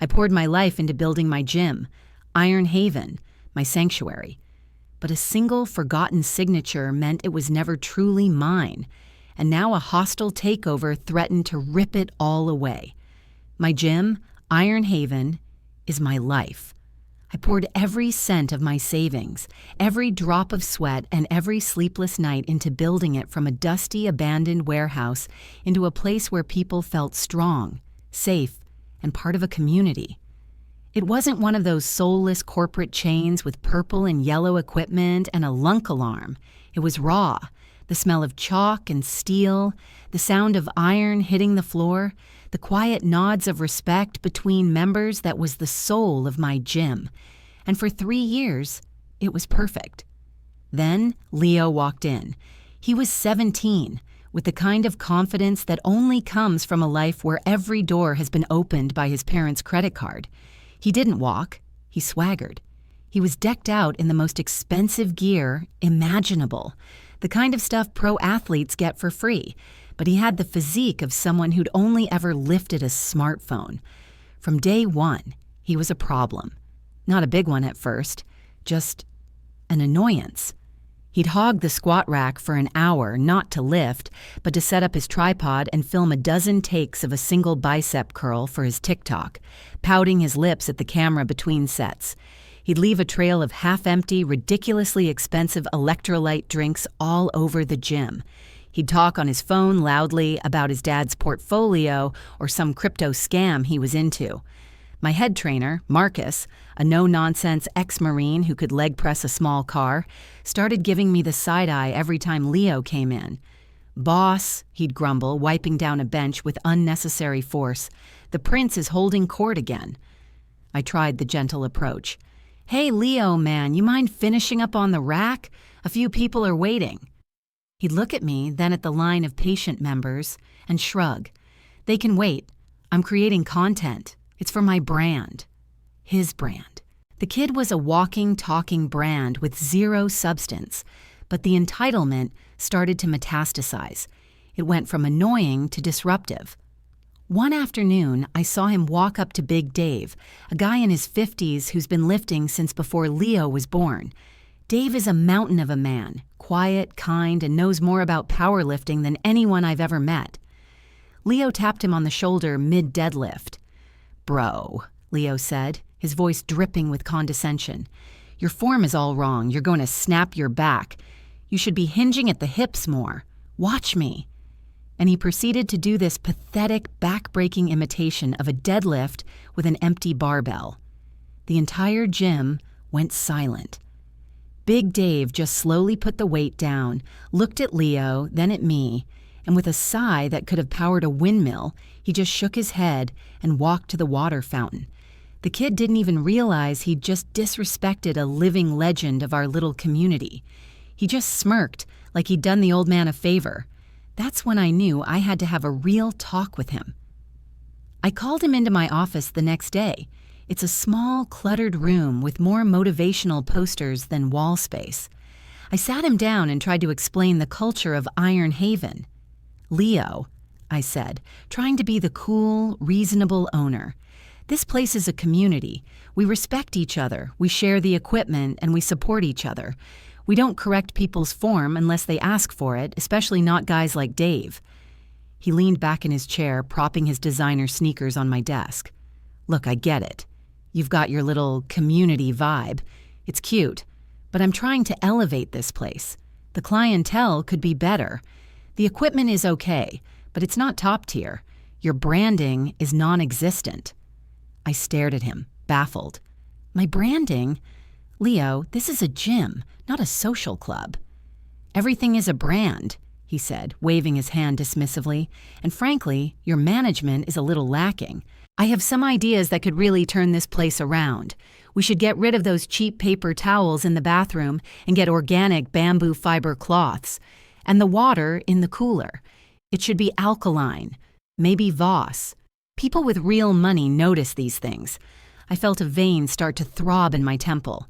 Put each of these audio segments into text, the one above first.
I poured my life into building my gym, Iron Haven, my sanctuary. But a single forgotten signature meant it was never truly mine, and now a hostile takeover threatened to rip it all away. My gym, Iron Haven, is my life. I poured every cent of my savings, every drop of sweat, and every sleepless night into building it from a dusty, abandoned warehouse into a place where people felt strong, safe, and part of a community. It wasn't one of those soulless corporate chains with purple and yellow equipment and a lunk alarm. It was raw, the smell of chalk and steel, the sound of iron hitting the floor, the quiet nods of respect between members that was the soul of my gym. And for 3 years, it was perfect. Then Leo walked in. He was 17, with the kind of confidence that only comes from a life where every door has been opened by his parents' credit card. He didn't walk, he swaggered. He was decked out in the most expensive gear imaginable, the kind of stuff pro athletes get for free, but he had the physique of someone who'd only ever lifted a smartphone. From day one, he was a problem. Not a big one at first, just an annoyance. He'd hog the squat rack for an hour, not to lift, but to set up his tripod and film a dozen takes of a single bicep curl for his TikTok, pouting his lips at the camera between sets. He'd leave a trail of half-empty, ridiculously expensive electrolyte drinks all over the gym. He'd talk on his phone loudly about his dad's portfolio or some crypto scam he was into. My head trainer, Marcus, a no-nonsense ex-Marine who could leg press a small car, started giving me the side-eye every time Leo came in. "Boss," he'd grumble, wiping down a bench with unnecessary force, "the prince is holding court again." I tried the gentle approach. "Hey, Leo, man, you mind finishing up on the rack? A few people are waiting." He'd look at me, then at the line of patient members, and shrug. "They can wait. I'm creating content. It's for my brand." His brand. The kid was a walking, talking brand with zero substance, but the entitlement started to metastasize. It went from annoying to disruptive. One afternoon, I saw him walk up to Big Dave, a guy in his 50s who's been lifting since before Leo was born. Dave is a mountain of a man, quiet, kind, and knows more about powerlifting than anyone I've ever met. Leo tapped him on the shoulder mid-deadlift. "Bro," Leo said, his voice dripping with condescension, "your form is all wrong. You're going to snap your back. You should be hinging at the hips more. Watch me." And he proceeded to do this pathetic, back-breaking imitation of a deadlift with an empty barbell. The entire gym went silent. Big Dave just slowly put the weight down, looked at Leo, then at me, and with a sigh that could have powered a windmill, he just shook his head and walked to the water fountain. The kid didn't even realize he'd just disrespected a living legend of our little community. He just smirked, like he'd done the old man a favor. That's when I knew I had to have a real talk with him. I called him into my office the next day. It's a small, cluttered room with more motivational posters than wall space. I sat him down and tried to explain the culture of Iron Haven. "Leo," I said, trying to be the cool, reasonable owner. "This place is a community. We respect each other, we share the equipment, and we support each other. We don't correct people's form unless they ask for it, especially not guys like Dave." He leaned back in his chair, propping his designer sneakers on my desk. "Look, I get it. You've got your little community vibe. It's cute, but I'm trying to elevate this place. The clientele could be better. The equipment is okay, but it's not top tier. Your branding is non-existent." I stared at him, baffled. "My branding? Leo, this is a gym, not a social club." "Everything is a brand," he said, waving his hand dismissively, "and frankly, your management is a little lacking. I have some ideas that could really turn this place around. We should get rid of those cheap paper towels in the bathroom and get organic bamboo fiber cloths. And the water in the cooler. It should be alkaline, maybe Voss. People with real money notice these things." I felt a vein start to throb in my temple.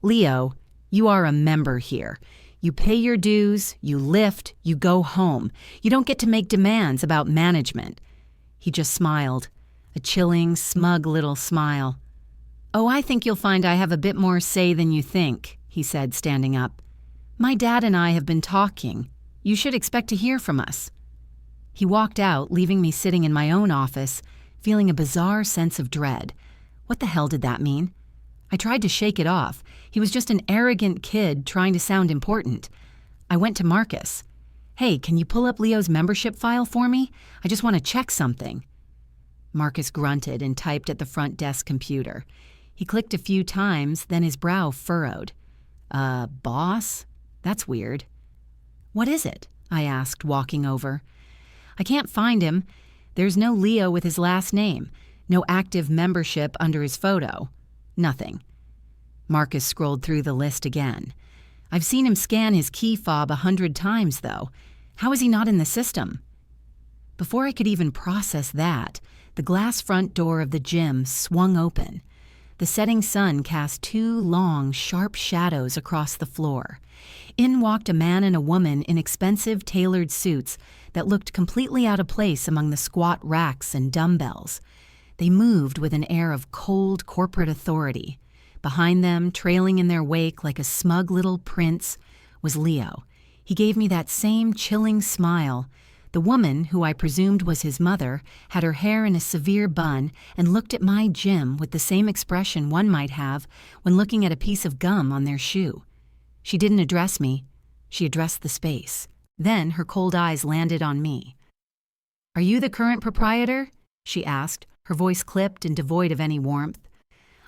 "Leo, you are a member here. You pay your dues, you lift, you go home. You don't get to make demands about management." He just smiled. a chilling, smug little smile. "Oh, I think you'll find I have a bit more say than you think," he said, standing up. "My dad and I have been talking. You should expect to hear from us." He walked out, leaving me sitting in my own office, feeling a bizarre sense of dread. What the hell did that mean? I tried to shake it off. He was just an arrogant kid trying to sound important. I went to Marcus. "Hey, can you pull up Leo's membership file for me? I just want to check something." Marcus grunted and typed at the front desk computer. He clicked a few times, then his brow furrowed. Boss? That's weird." "What is it?" I asked, walking over. "I can't find him. There's no Leo with his last name, no active membership under his photo. Nothing." Marcus scrolled through the list again. "I've seen him scan his key fob 100 times, though. How is he not in the system?" Before I could even process that, the glass front door of the gym swung open. The setting sun cast 2 long, sharp shadows across the floor. In walked a man and a woman in expensive tailored suits that looked completely out of place among the squat racks and dumbbells. They moved with an air of cold corporate authority. Behind them, trailing in their wake like a smug little prince, was Leo. He gave me that same chilling smile. The woman, who I presumed was his mother, had her hair in a severe bun and looked at my gym with the same expression one might have when looking at a piece of gum on their shoe. She didn't address me. She addressed the space. Then her cold eyes landed on me. "Are you the current proprietor?" she asked, her voice clipped and devoid of any warmth.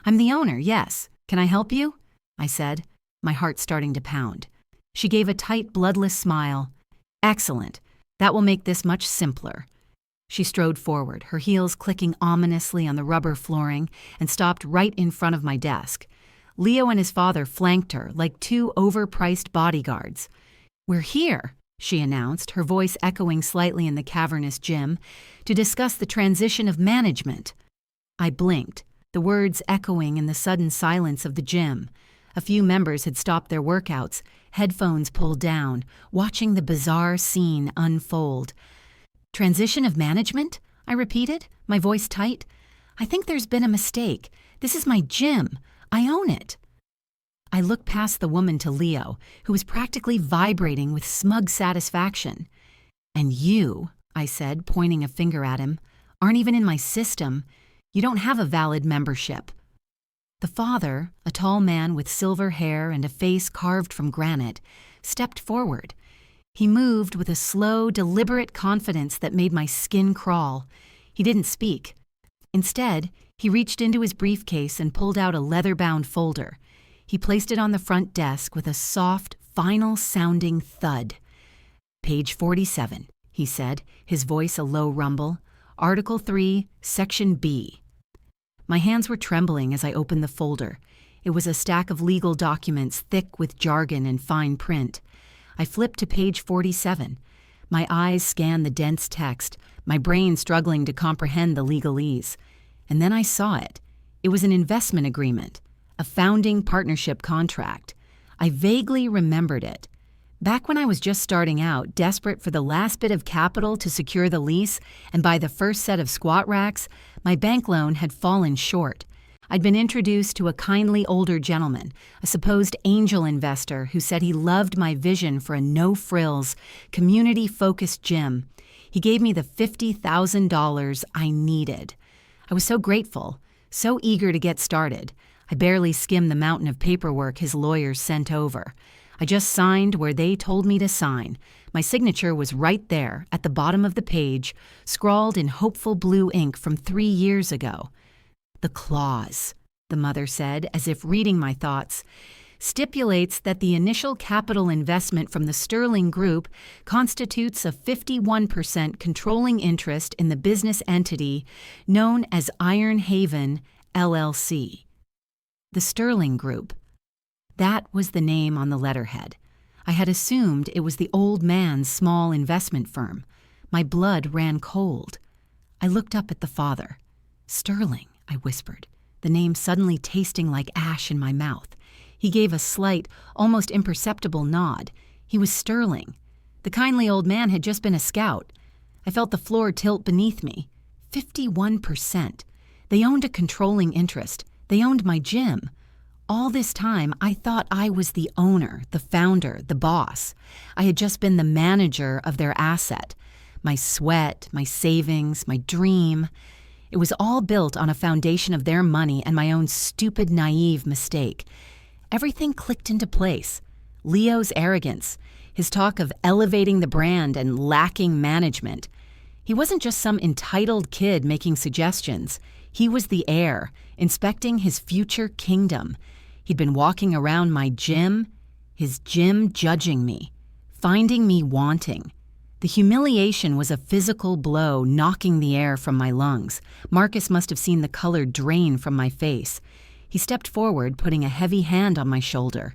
"I'm the owner, yes. Can I help you?" I said, my heart starting to pound. She gave a tight, bloodless smile. "Excellent. That will make this much simpler." She strode forward, her heels clicking ominously on the rubber flooring, and stopped right in front of my desk. Leo and his father flanked her like 2 overpriced bodyguards. "We're here," she announced, her voice echoing slightly in the cavernous gym, "to discuss the transition of management." I blinked, the words echoing in the sudden silence of the gym. A few members had stopped their workouts, headphones pulled down, watching the bizarre scene unfold. "Transition of management?" I repeated, my voice tight. "I think there's been a mistake. This is my gym. I own it." I looked past the woman to Leo, who was practically vibrating with smug satisfaction. "And you," I said, pointing a finger at him, "aren't even in my system. You don't have a valid membership." The father, a tall man with silver hair and a face carved from granite, stepped forward. He moved with a slow, deliberate confidence that made my skin crawl. He didn't speak. Instead, he reached into his briefcase and pulled out a leather-bound folder. He placed it on the front desk with a soft, final-sounding thud. "Page 47, he said, his voice a low rumble. "Article 3, Section B." My hands were trembling as I opened the folder. It was a stack of legal documents thick with jargon and fine print. I flipped to page 47. My eyes scanned the dense text, my brain struggling to comprehend the legalese. And then I saw it. It was an investment agreement, a founding partnership contract. I vaguely remembered it. Back when I was just starting out, desperate for the last bit of capital to secure the lease and buy the first set of squat racks, my bank loan had fallen short. I'd been introduced to a kindly older gentleman, a supposed angel investor who said he loved my vision for a no-frills, community-focused gym. He gave me the $50,000 I needed. I was so grateful, so eager to get started. I barely skimmed the mountain of paperwork his lawyers sent over. I just signed where they told me to sign. My signature was right there, at the bottom of the page, scrawled in hopeful blue ink from 3 years ago. "The clause," the mother said, as if reading my thoughts, "stipulates that the initial capital investment from the Sterling Group constitutes a 51% controlling interest in the business entity known as Iron Haven, LLC." The Sterling Group. That was the name on the letterhead. I had assumed it was the old man's small investment firm. My blood ran cold. I looked up at the father. "Sterling," I whispered, the name suddenly tasting like ash in my mouth. He gave a slight, almost imperceptible nod. He was Sterling. The kindly old man had just been a scout. I felt the floor tilt beneath me. 51%. They owned a controlling interest. They owned my gym. All this time, I thought I was the owner, the founder, the boss. I had just been the manager of their asset. My sweat, my savings, my dream. It was all built on a foundation of their money and my own stupid, naive mistake. Everything clicked into place. Leo's arrogance, his talk of elevating the brand and lacking management. He wasn't just some entitled kid making suggestions. He was the heir, inspecting his future kingdom. He'd been walking around my gym, his gym judging me, finding me wanting. The humiliation was a physical blow knocking the air from my lungs. Marcus must have seen the color drain from my face. He stepped forward, putting a heavy hand on my shoulder.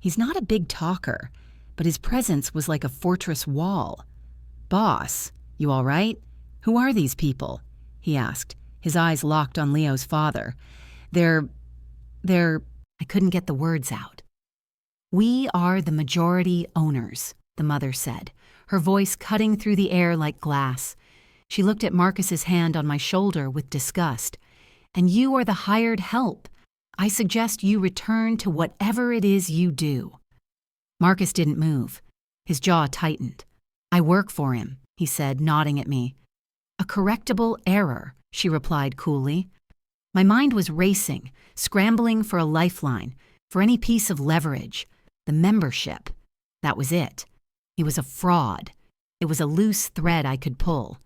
He's not a big talker, but his presence was like a fortress wall. "Boss, you all right? Who are these people?" he asked, his eyes locked on Leo's father. They're... I couldn't get the words out. "We are the majority owners," the mother said, her voice cutting through the air like glass. She looked at Marcus's hand on my shoulder with disgust. "And you are the hired help. I suggest you return to whatever it is you do." Marcus didn't move. His jaw tightened. "I work for him," he said, nodding at me. "A correctable error," she replied coolly. My mind was racing, scrambling for a lifeline, for any piece of leverage. The membership. That was it. He was a fraud. It was a loose thread I could pull.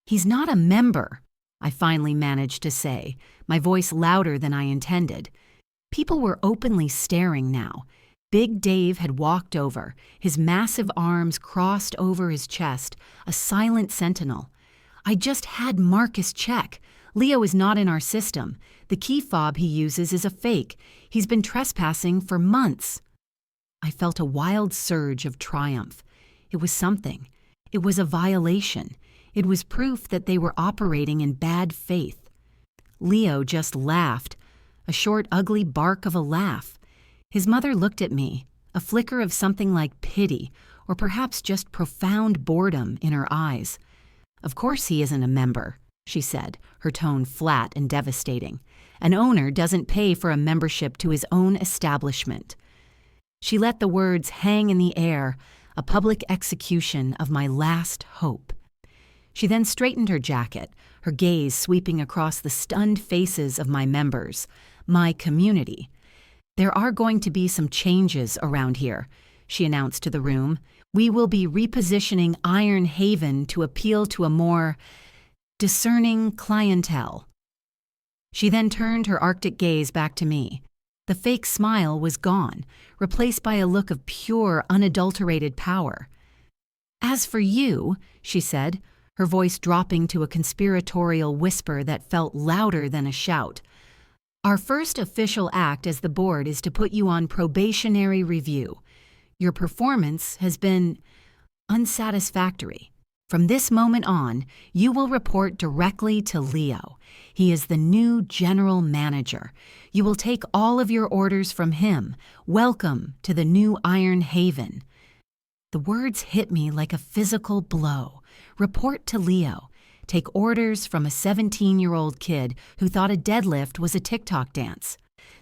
"He's not a member," I finally managed to say, my voice louder than I intended. People were openly staring now. Big Dave had walked over, his massive arms crossed over his chest, a silent sentinel. I just had Marcus check. Leo is not in our system. The key fob he uses is a fake. He's been trespassing for months. I felt a wild surge of triumph. It was something. It was a violation. It was proof that they were operating in bad faith. Leo just laughed, a short, ugly bark of a laugh. His mother looked at me, a flicker of something like pity, or perhaps just profound boredom in her eyes. "Of course he isn't a member," she said, her tone flat and devastating. "An owner doesn't pay for a membership to his own establishment." She let the words hang in the air, a public execution of my last hope. She then straightened her jacket, her gaze sweeping across the stunned faces of my members, my community. "There are going to be some changes around here," she announced to the room. "We will be repositioning Iron Haven to appeal to a more discerning clientele." She then turned her Arctic gaze back to me. The fake smile was gone, replaced by a look of pure, unadulterated power. "As for you," she said, her voice dropping to a conspiratorial whisper that felt louder than a shout, "our first official act as the board is to put you on probationary review. Your performance has been unsatisfactory. From this moment on, you will report directly to Leo. He is the new general manager. You will take all of your orders from him. Welcome to the new Iron Haven." The words hit me like a physical blow. Report to Leo. Take orders from a 17-year-old kid who thought a deadlift was a TikTok dance.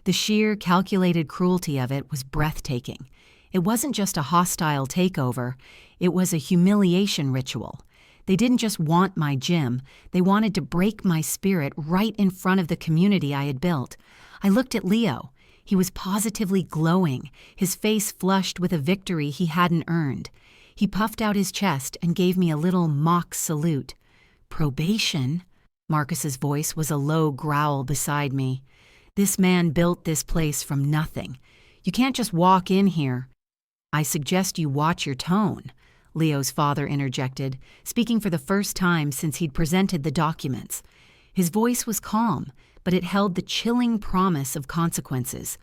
The sheer, calculated cruelty of it was breathtaking. It wasn't just a hostile takeover, it was a humiliation ritual. They didn't just want my gym, they wanted to break my spirit right in front of the community I had built. I looked at Leo. He was positively glowing, his face flushed with a victory he hadn't earned. He puffed out his chest and gave me a little mock salute. "Probation?" Marcus's voice was a low growl beside me. "This man built this place from nothing. You can't just walk in here." "I suggest you watch your tone," Leo's father interjected, speaking for the first time since he'd presented the documents. His voice was calm, but it held the chilling promise of consequences.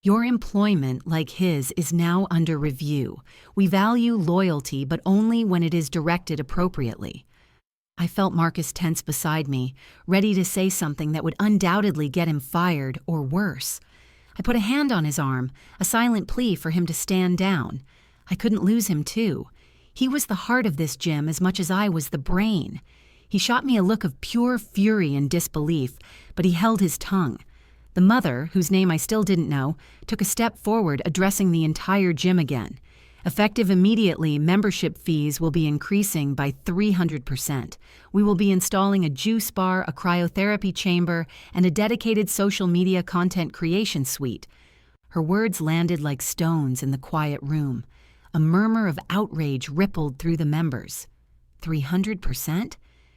"Your employment, like his, is now under review. We value loyalty, but only when it is directed appropriately." I felt Marcus tense beside me, ready to say something that would undoubtedly get him fired or worse. I put a hand on his arm, a silent plea for him to stand down. I couldn't lose him, too. He was the heart of this gym as much as I was the brain. He shot me a look of pure fury and disbelief, but he held his tongue. The mother, whose name I still didn't know, took a step forward, addressing the entire gym again. Effective immediately, membership fees will be increasing by 300%. We will be installing a juice bar, a cryotherapy chamber, and a dedicated social media content creation suite. Her words landed like stones in the quiet room. A murmur of outrage rippled through the members. 300%?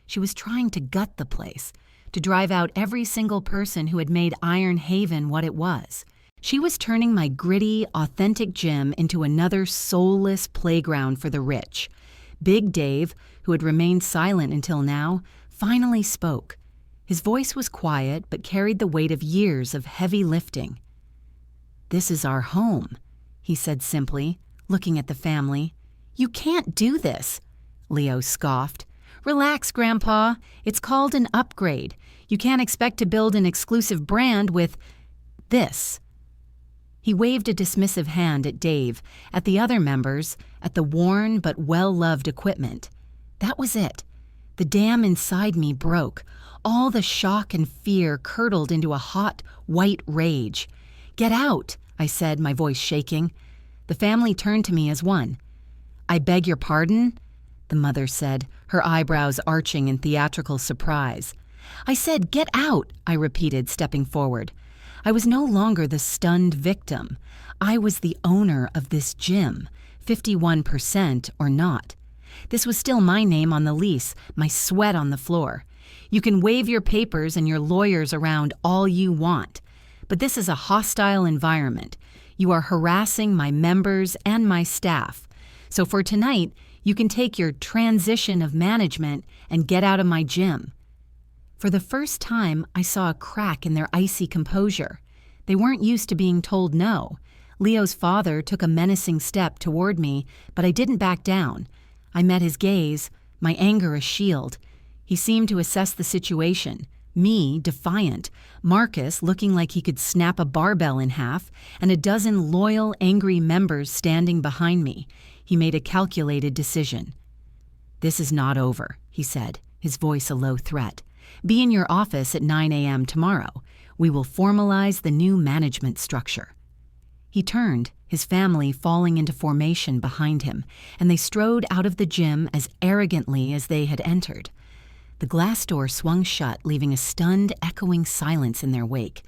She was trying to gut the place, to drive out every single person who had made Iron Haven what it was. She was turning my gritty, authentic gym into another soulless playground for the rich. Big Dave, who had remained silent until now, finally spoke. His voice was quiet but carried the weight of years of heavy lifting. "This is our home," he said simply, looking at the family. "You can't do this," Leo scoffed. "Relax, Grandpa. It's called an upgrade. You can't expect to build an exclusive brand with this." He waved a dismissive hand at Dave, at the other members, at the worn but well-loved equipment. That was it. The dam inside me broke. All the shock and fear curdled into a hot, white rage. "Get out," I said, my voice shaking. The family turned to me as one. "I beg your pardon?" the mother said, her eyebrows arching in theatrical surprise. "I said, get out," I repeated, stepping forward. I was no longer the stunned victim. I was the owner of this gym, 51% or not. This was still my name on the lease, my sweat on the floor. You can wave your papers and your lawyers around all you want, but this is a hostile environment. You are harassing my members and my staff. So for tonight, you can take your transition of management and get out of my gym. For the first time, I saw a crack in their icy composure. They weren't used to being told no. Leo's father took a menacing step toward me, but I didn't back down. I met his gaze, my anger a shield. He seemed to assess the situation. Me, defiant. Marcus, looking like he could snap a barbell in half, and a dozen loyal, angry members standing behind me. He made a calculated decision. "This is not over," he said, his voice a low threat. "Be in your office at 9 a.m. tomorrow. We will formalize the new management structure." He turned, his family falling into formation behind him, and they strode out of the gym as arrogantly as they had entered. The glass door swung shut, leaving a stunned, echoing silence in their wake.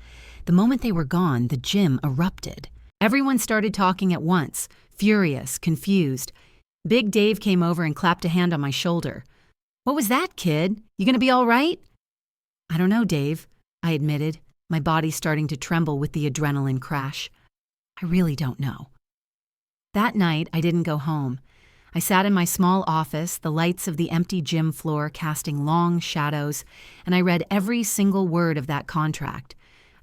The moment they were gone, the gym erupted. Everyone started talking at once, furious, confused. Big Dave came over and clapped a hand on my shoulder. "What was that, kid? You gonna be all right?" "I don't know, Dave," I admitted, my body starting to tremble with the adrenaline crash. "I really don't know." That night, I didn't go home. I sat in my small office, the lights of the empty gym floor casting long shadows, and I read every single word of that contract.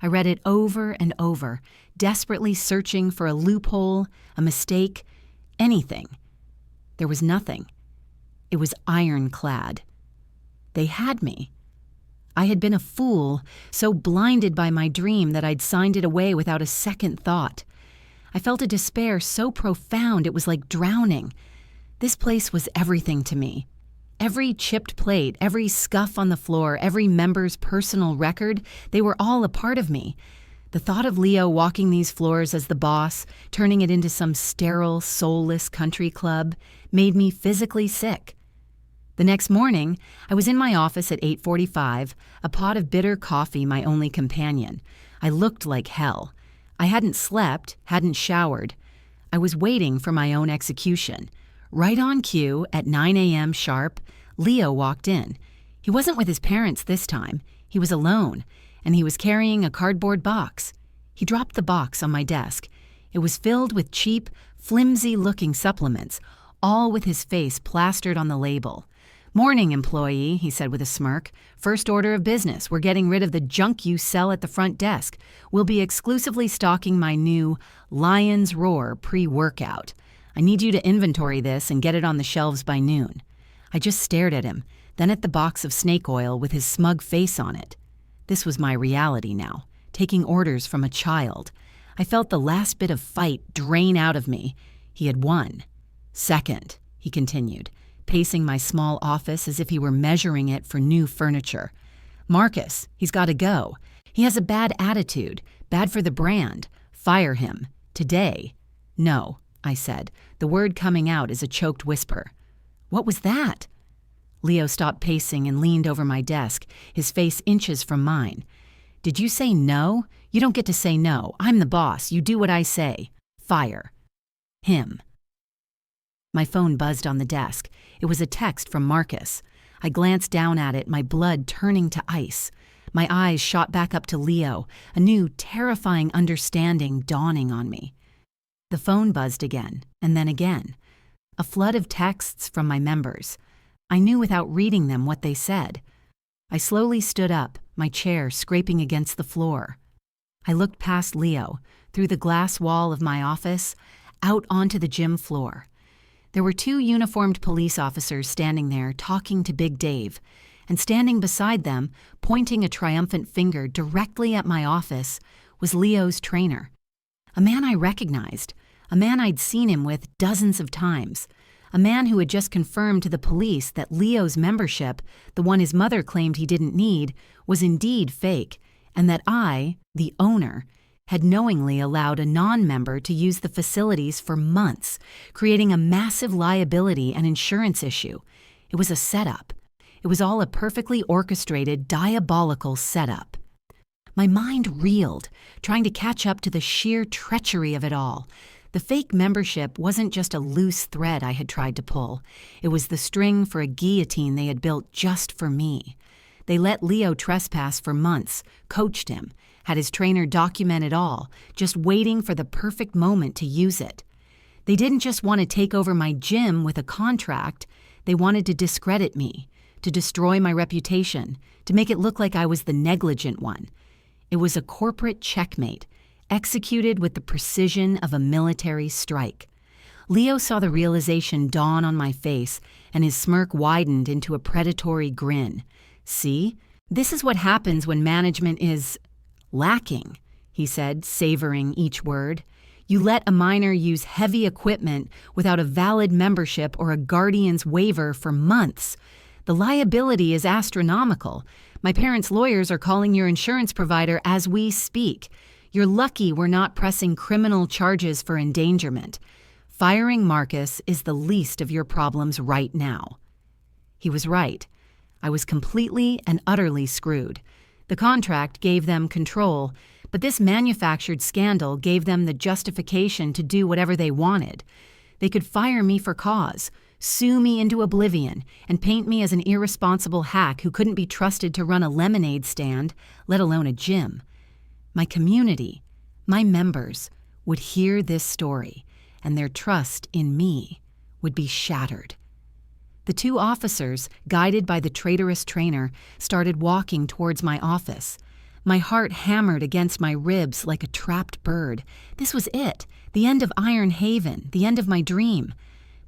I read it over and over, desperately searching for a loophole, a mistake, anything. There was nothing. It was ironclad. They had me. I had been a fool, so blinded by my dream that I'd signed it away without a second thought. I felt a despair so profound it was like drowning. This place was everything to me. Every chipped plate, every scuff on the floor, every member's personal record, they were all a part of me. The thought of Leo walking these floors as the boss, turning it into some sterile, soulless country club, made me physically sick. The next morning, I was in my office at 8:45, a pot of bitter coffee my only companion. I looked like hell. I hadn't slept, hadn't showered. I was waiting for my own execution. Right on cue, at 9 a.m. sharp, Leo walked in. He wasn't with his parents this time. He was alone, and he was carrying a cardboard box. He dropped the box on my desk. It was filled with cheap, flimsy-looking supplements, all with his face plastered on the label. "Morning, employee," he said with a smirk. "First order of business. We're getting rid of the junk you sell at the front desk. We'll be exclusively stocking my new Lion's Roar pre-workout. I need you to inventory this and get it on the shelves by noon." I just stared at him, then at the box of snake oil with his smug face on it. This was my reality now, taking orders from a child. I felt the last bit of fight drain out of me. He had won. "Second," he continued, pacing my small office as if he were measuring it for new furniture. "Marcus, he's got to go. He has a bad attitude, bad for the brand. Fire him. Today." "No," I said, the word coming out as a choked whisper. "What was that?" Leo stopped pacing and leaned over my desk, his face inches from mine. "Did you say no? You don't get to say no. I'm the boss. You do what I say. Fire him." My phone buzzed on the desk. It was a text from Marcus. I glanced down at it, my blood turning to ice. My eyes shot back up to Leo, a new, terrifying understanding dawning on me. The phone buzzed again, and then again. A flood of texts from my members. I knew without reading them what they said. I slowly stood up, my chair scraping against the floor. I looked past Leo, through the glass wall of my office, out onto the gym floor. There were 2 uniformed police officers standing there talking to Big Dave, and standing beside them, pointing a triumphant finger directly at my office, was Leo's trainer. A man I recognized, a man I'd seen him with dozens of times, a man who had just confirmed to the police that Leo's membership, the one his mother claimed he didn't need, was indeed fake, and that I, the owner, had knowingly allowed a non-member to use the facilities for months, creating a massive liability and insurance issue. It was a setup. It was all a perfectly orchestrated, diabolical setup. My mind reeled, trying to catch up to the sheer treachery of it all. The fake membership wasn't just a loose thread I had tried to pull. It was the string for a guillotine they had built just for me. They let Leo trespass for months, coached him, had his trainer document it all, just waiting for the perfect moment to use it. They didn't just want to take over my gym with a contract. They wanted to discredit me, to destroy my reputation, to make it look like I was the negligent one. It was a corporate checkmate, executed with the precision of a military strike. Leo saw the realization dawn on my face, and his smirk widened into a predatory grin. "See? This is what happens when management is lacking," he said, savoring each word. "You let a minor use heavy equipment without a valid membership or a guardian's waiver for months. The liability is astronomical. My parents' lawyers are calling your insurance provider as we speak. You're lucky we're not pressing criminal charges for endangerment. Firing Marcus is the least of your problems right now." He was right. I was completely and utterly screwed. The contract gave them control, but this manufactured scandal gave them the justification to do whatever they wanted. They could fire me for cause, sue me into oblivion, and paint me as an irresponsible hack who couldn't be trusted to run a lemonade stand, let alone a gym. My community, my members, would hear this story, and their trust in me would be shattered. The 2 officers, guided by the traitorous trainer, started walking towards my office. My heart hammered against my ribs like a trapped bird. This was it, the end of Iron Haven, the end of my dream.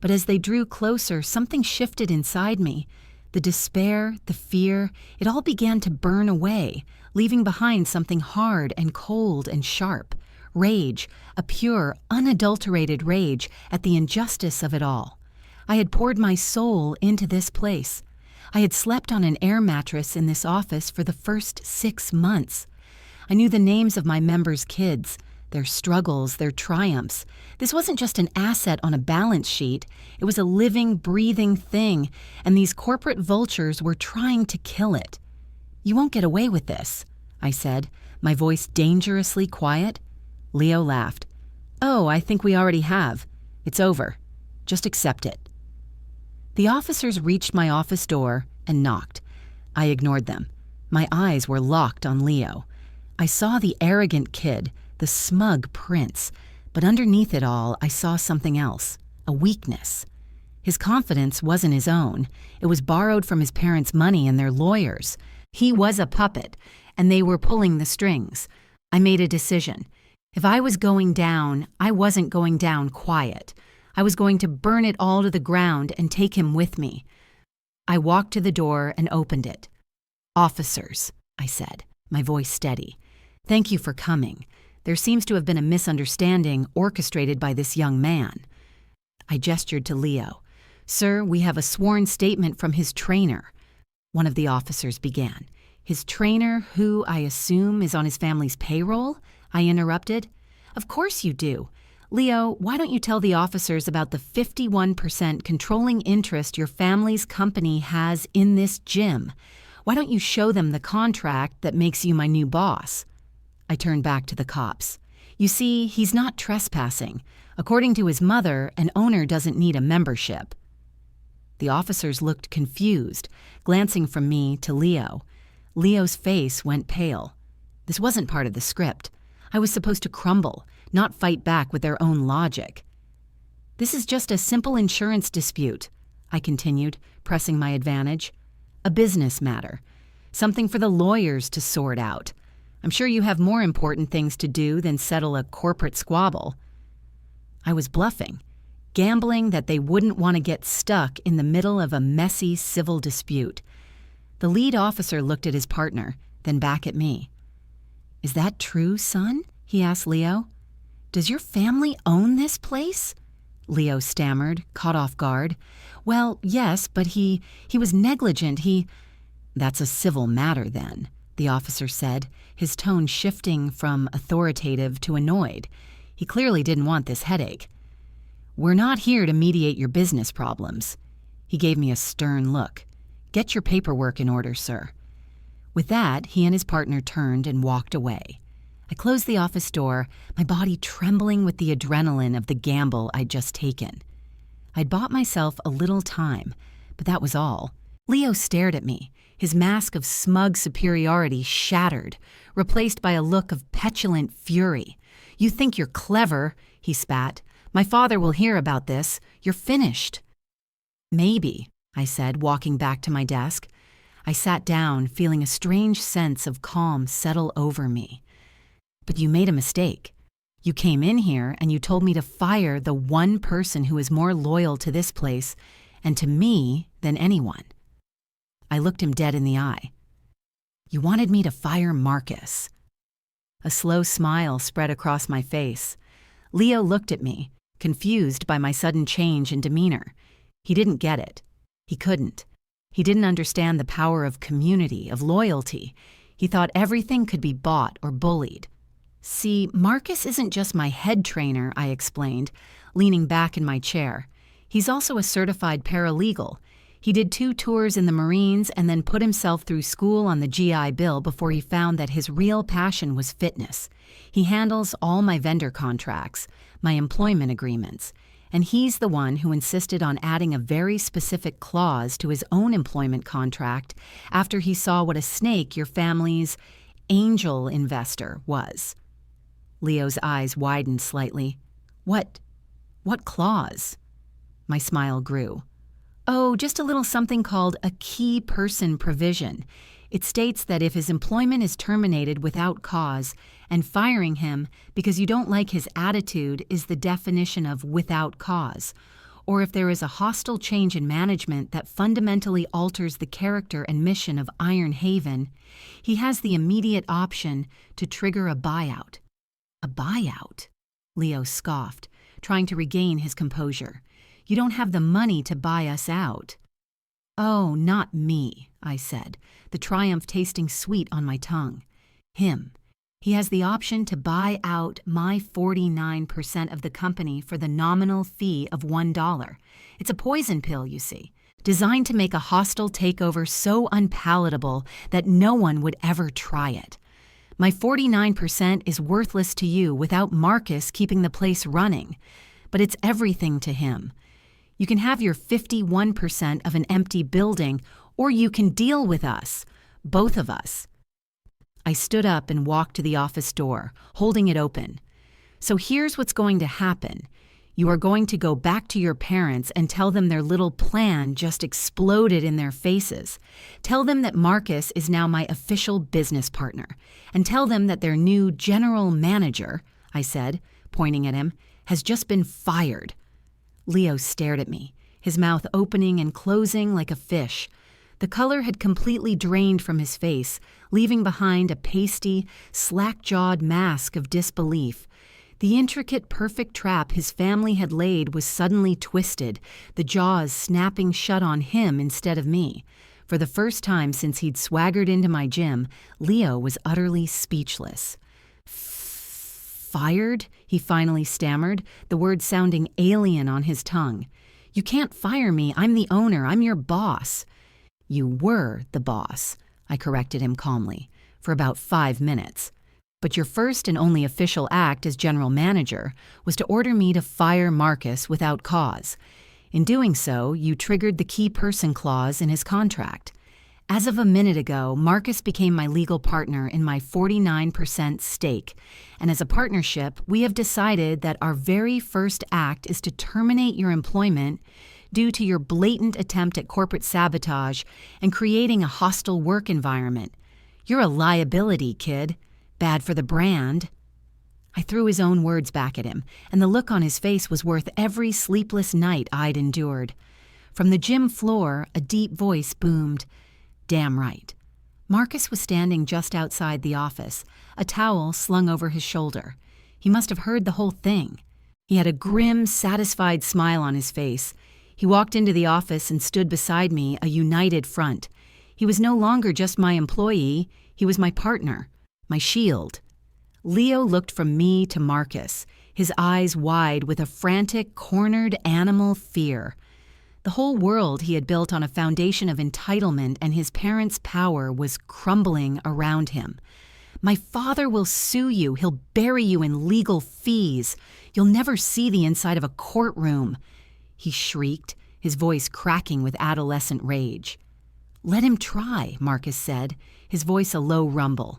But as they drew closer, something shifted inside me. The despair, the fear, it all began to burn away, leaving behind something hard and cold and sharp. Rage, a pure, unadulterated rage at the injustice of it all. I had poured my soul into this place. I had slept on an air mattress in this office for the first 6 months. I knew the names of my members' kids, their struggles, their triumphs. This wasn't just an asset on a balance sheet. It was a living, breathing thing, and these corporate vultures were trying to kill it. "You won't get away with this," I said, my voice dangerously quiet. Leo laughed. "Oh, I think we already have. It's over. Just accept it." The officers reached my office door and knocked. I ignored them. My eyes were locked on Leo. I saw the arrogant kid, the smug prince, but underneath it all, I saw something else, a weakness. His confidence wasn't his own. It was borrowed from his parents' money and their lawyers. He was a puppet, and they were pulling the strings. I made a decision. If I was going down, I wasn't going down quiet. I was going to burn it all to the ground and take him with me. I walked to the door and opened it. "Officers," I said, my voice steady. "Thank you for coming. There seems to have been a misunderstanding orchestrated by this young man." I gestured to Leo. "Sir, we have a sworn statement from his trainer," one of the officers began. "His trainer, who I assume is on his family's payroll?" I interrupted. "Of course you do. Leo, why don't you tell the officers about the 51% controlling interest your family's company has in this gym? Why don't you show them the contract that makes you my new boss?" I turned back to the cops. "You see, he's not trespassing. According to his mother, an owner doesn't need a membership." The officers looked confused, glancing from me to Leo. Leo's face went pale. This wasn't part of the script. I was supposed to crumble, not fight back with their own logic. "This is just a simple insurance dispute," I continued, pressing my advantage. "A business matter. Something for the lawyers to sort out. I'm sure you have more important things to do than settle a corporate squabble." I was bluffing, gambling that they wouldn't want to get stuck in the middle of a messy civil dispute. The lead officer looked at his partner, then back at me. "Is that true, son?" he asked Leo. "Does your family own this place?" Leo stammered, caught off guard. "Well, yes, but he was negligent. "That's a civil matter, then," the officer said, his tone shifting from authoritative to annoyed. He clearly didn't want this headache. "We're not here to mediate your business problems." He gave me a stern look. "Get your paperwork in order, sir." With that, he and his partner turned and walked away. I closed the office door, my body trembling with the adrenaline of the gamble I'd just taken. I'd bought myself a little time, but that was all. Leo stared at me, his mask of smug superiority shattered, replaced by a look of petulant fury. "You think you're clever," he spat. "My father will hear about this. You're finished." "Maybe," I said, walking back to my desk. I sat down, feeling a strange sense of calm settle over me. "But you made a mistake. You came in here and you told me to fire the one person who is more loyal to this place and to me than anyone." I looked him dead in the eye. "You wanted me to fire Marcus." A slow smile spread across my face. Leo looked at me, confused by my sudden change in demeanor. He didn't get it. He couldn't. He didn't understand the power of community, of loyalty. He thought everything could be bought or bullied. "See, Marcus isn't just my head trainer," I explained, leaning back in my chair. "He's also a certified paralegal. He did 2 tours in the Marines and then put himself through school on the GI Bill before he found that his real passion was fitness. He handles all my vendor contracts, my employment agreements, and he's the one who insisted on adding a very specific clause to his own employment contract after he saw what a snake your family's angel investor was." Leo's eyes widened slightly. What clause?" My smile grew. "Oh, just a little something called a key person provision. It states that if his employment is terminated without cause, and firing him because you don't like his attitude is the definition of without cause, or if there is a hostile change in management that fundamentally alters the character and mission of Iron Haven, he has the immediate option to trigger a buyout." "A buyout?" Leo scoffed, trying to regain his composure. "You don't have the money to buy us out." "Oh, not me," I said, the triumph tasting sweet on my tongue. "Him. He has the option to buy out my 49% of the company for the nominal fee of $1. It's a poison pill, you see, designed to make a hostile takeover so unpalatable that no one would ever try it. My 49% is worthless to you without Marcus keeping the place running, but it's everything to him. You can have your 51% of an empty building, or you can deal with us, both of us." I stood up and walked to the office door, holding it open. "So here's what's going to happen. You are going to go back to your parents and tell them their little plan just exploded in their faces. Tell them that Marcus is now my official business partner, and tell them that their new general manager," I said, pointing at him, "has just been fired." Leo stared at me, his mouth opening and closing like a fish. The color had completely drained from his face, leaving behind a pasty, slack-jawed mask of disbelief. The intricate, perfect trap his family had laid was suddenly twisted, the jaws snapping shut on him instead of me. For the first time since he'd swaggered into my gym, Leo was utterly speechless. "Fired?" he finally stammered, the word sounding alien on his tongue. "You can't fire me. I'm the owner. I'm your boss." "You were the boss," I corrected him calmly, "for about 5 minutes. But your first and only official act as general manager was to order me to fire Marcus without cause. In doing so, you triggered the key person clause in his contract. As of a minute ago, Marcus became my legal partner in my 49% stake, and as a partnership, we have decided that our very first act is to terminate your employment due to your blatant attempt at corporate sabotage and creating a hostile work environment. You're a liability, kid. Bad for the brand." I threw his own words back at him, and the look on his face was worth every sleepless night I'd endured. From the gym floor, a deep voice boomed, "Damn right." Marcus was standing just outside the office, a towel slung over his shoulder. He must have heard the whole thing. He had a grim, satisfied smile on his face. He walked into the office and stood beside me, a united front. He was no longer just my employee, he was my partner, my shield. Leo looked from me to Marcus, his eyes wide with a frantic, cornered animal fear. The whole world he had built on a foundation of entitlement and his parents' power was crumbling around him. "My father will sue you. He'll bury you in legal fees. You'll never see the inside of a courtroom," he shrieked, his voice cracking with adolescent rage. "Let him try," Marcus said, his voice a low rumble.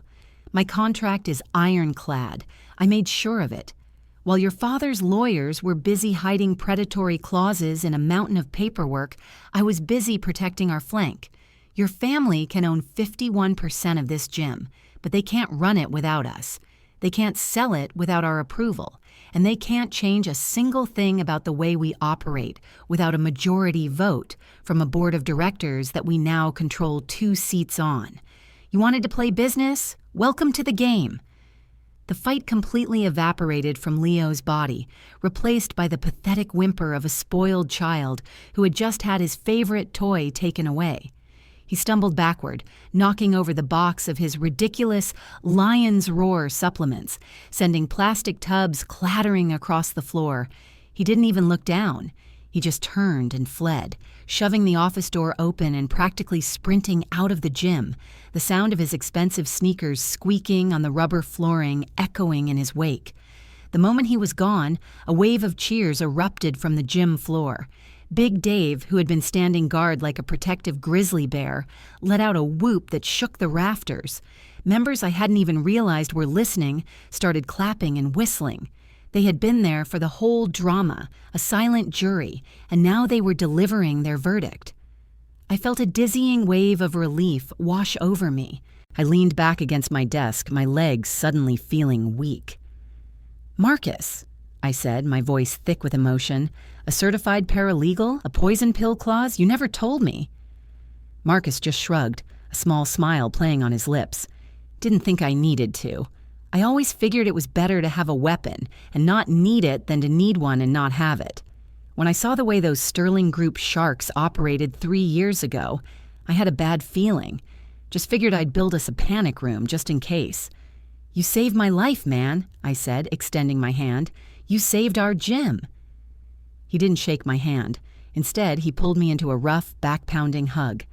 "My contract is ironclad. I made sure of it. While your father's lawyers were busy hiding predatory clauses in a mountain of paperwork, I was busy protecting our flank. Your family can own 51% of this gym, but they can't run it without us. They can't sell it without our approval, and they can't change a single thing about the way we operate without a majority vote from a board of directors that we now control 2 seats on. You wanted to play business? Welcome to the game." The fight completely evaporated from Leo's body, replaced by the pathetic whimper of a spoiled child who had just had his favorite toy taken away. He stumbled backward, knocking over the box of his ridiculous Lion's Roar supplements, sending plastic tubs clattering across the floor. He didn't even look down. He just turned and fled, shoving the office door open and practically sprinting out of the gym, the sound of his expensive sneakers squeaking on the rubber flooring echoing in his wake. The moment he was gone, a wave of cheers erupted from the gym floor. Big Dave, who had been standing guard like a protective grizzly bear, let out a whoop that shook the rafters. Members I hadn't even realized were listening started clapping and whistling. They had been there for the whole drama, a silent jury, and now they were delivering their verdict. I felt a dizzying wave of relief wash over me. I leaned back against my desk, my legs suddenly feeling weak. "Marcus," I said, my voice thick with emotion, "a certified paralegal, a poison pill clause? You never told me." Marcus just shrugged, a small smile playing on his lips. "Didn't think I needed to. I always figured it was better to have a weapon and not need it than to need one and not have it. When I saw the way those Sterling Group sharks operated 3 years ago, I had a bad feeling. Just figured I'd build us a panic room just in case." "You saved my life, man," I said, extending my hand. "You saved our gym." He didn't shake my hand. Instead, he pulled me into a rough, back-pounding hug.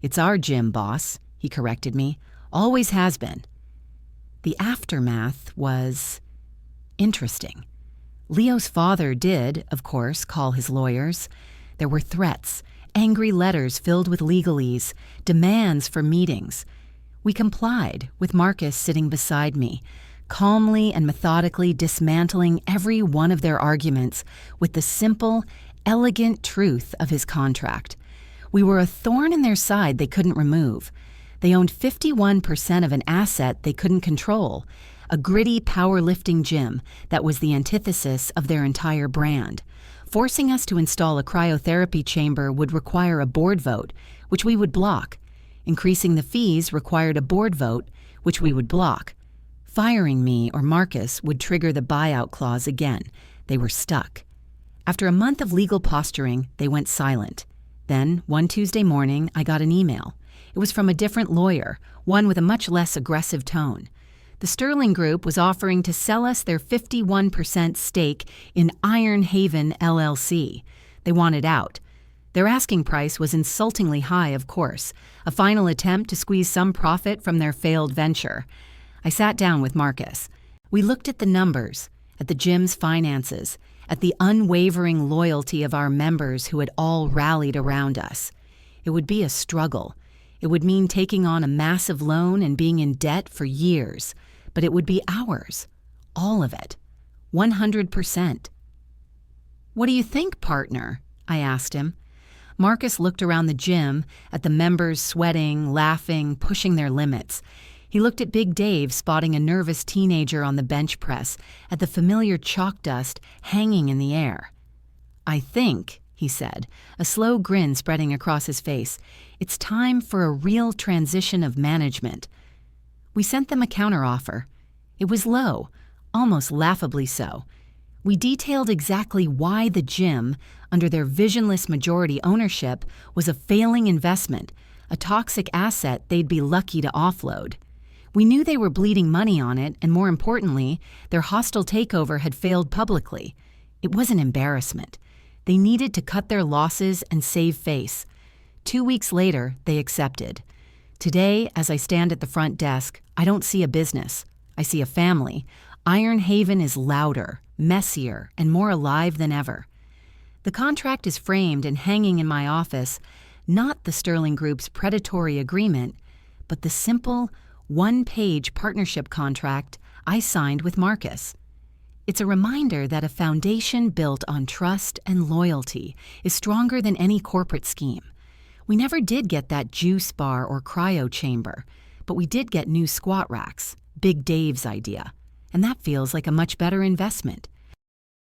"It's our gym, boss," he corrected me. "Always has been." The aftermath was interesting. Leo's father did, of course, call his lawyers. There were threats, angry letters filled with legalese, demands for meetings. We complied, with Marcus sitting beside me, calmly and methodically dismantling every one of their arguments with the simple, elegant truth of his contract. We were a thorn in their side they couldn't remove. They owned 51% of an asset they couldn't control, a gritty powerlifting gym that was the antithesis of their entire brand. Forcing us to install a cryotherapy chamber would require a board vote, which we would block. Increasing the fees required a board vote, which we would block. Firing me or Marcus would trigger the buyout clause again. They were stuck. After a month of legal posturing, they went silent. Then, one Tuesday morning, I got an email. It was from a different lawyer, one with a much less aggressive tone. The Sterling Group was offering to sell us their 51% stake in Iron Haven LLC. They wanted out. Their asking price was insultingly high, of course, a final attempt to squeeze some profit from their failed venture. I sat down with Marcus. We looked at the numbers, at the gym's finances, at the unwavering loyalty of our members who had all rallied around us. It would be a struggle. It would mean taking on a massive loan and being in debt for years. But it would be ours. All of it. 100%. "What do you think, partner?" I asked him. Marcus looked around the gym, at the members sweating, laughing, pushing their limits. He looked at Big Dave spotting a nervous teenager on the bench press, at the familiar chalk dust hanging in the air. "I think," he said, a slow grin spreading across his face, "it's time for a real transition of management." We sent them a counteroffer. It was low, almost laughably so. We detailed exactly why the gym, under their visionless majority ownership, was a failing investment, a toxic asset they'd be lucky to offload. We knew they were bleeding money on it, and more importantly, their hostile takeover had failed publicly. It was an embarrassment. They needed to cut their losses and save face. 2 weeks later, they accepted. Today, as I stand at the front desk, I don't see a business. I see a family. Iron Haven is louder, messier, and more alive than ever. The contract is framed and hanging in my office, not the Sterling Group's predatory agreement, but the simple, one-page partnership contract I signed with Marcus. It's a reminder that a foundation built on trust and loyalty is stronger than any corporate scheme. We never did get that juice bar or cryo chamber, but we did get new squat racks, Big Dave's idea, and that feels like a much better investment.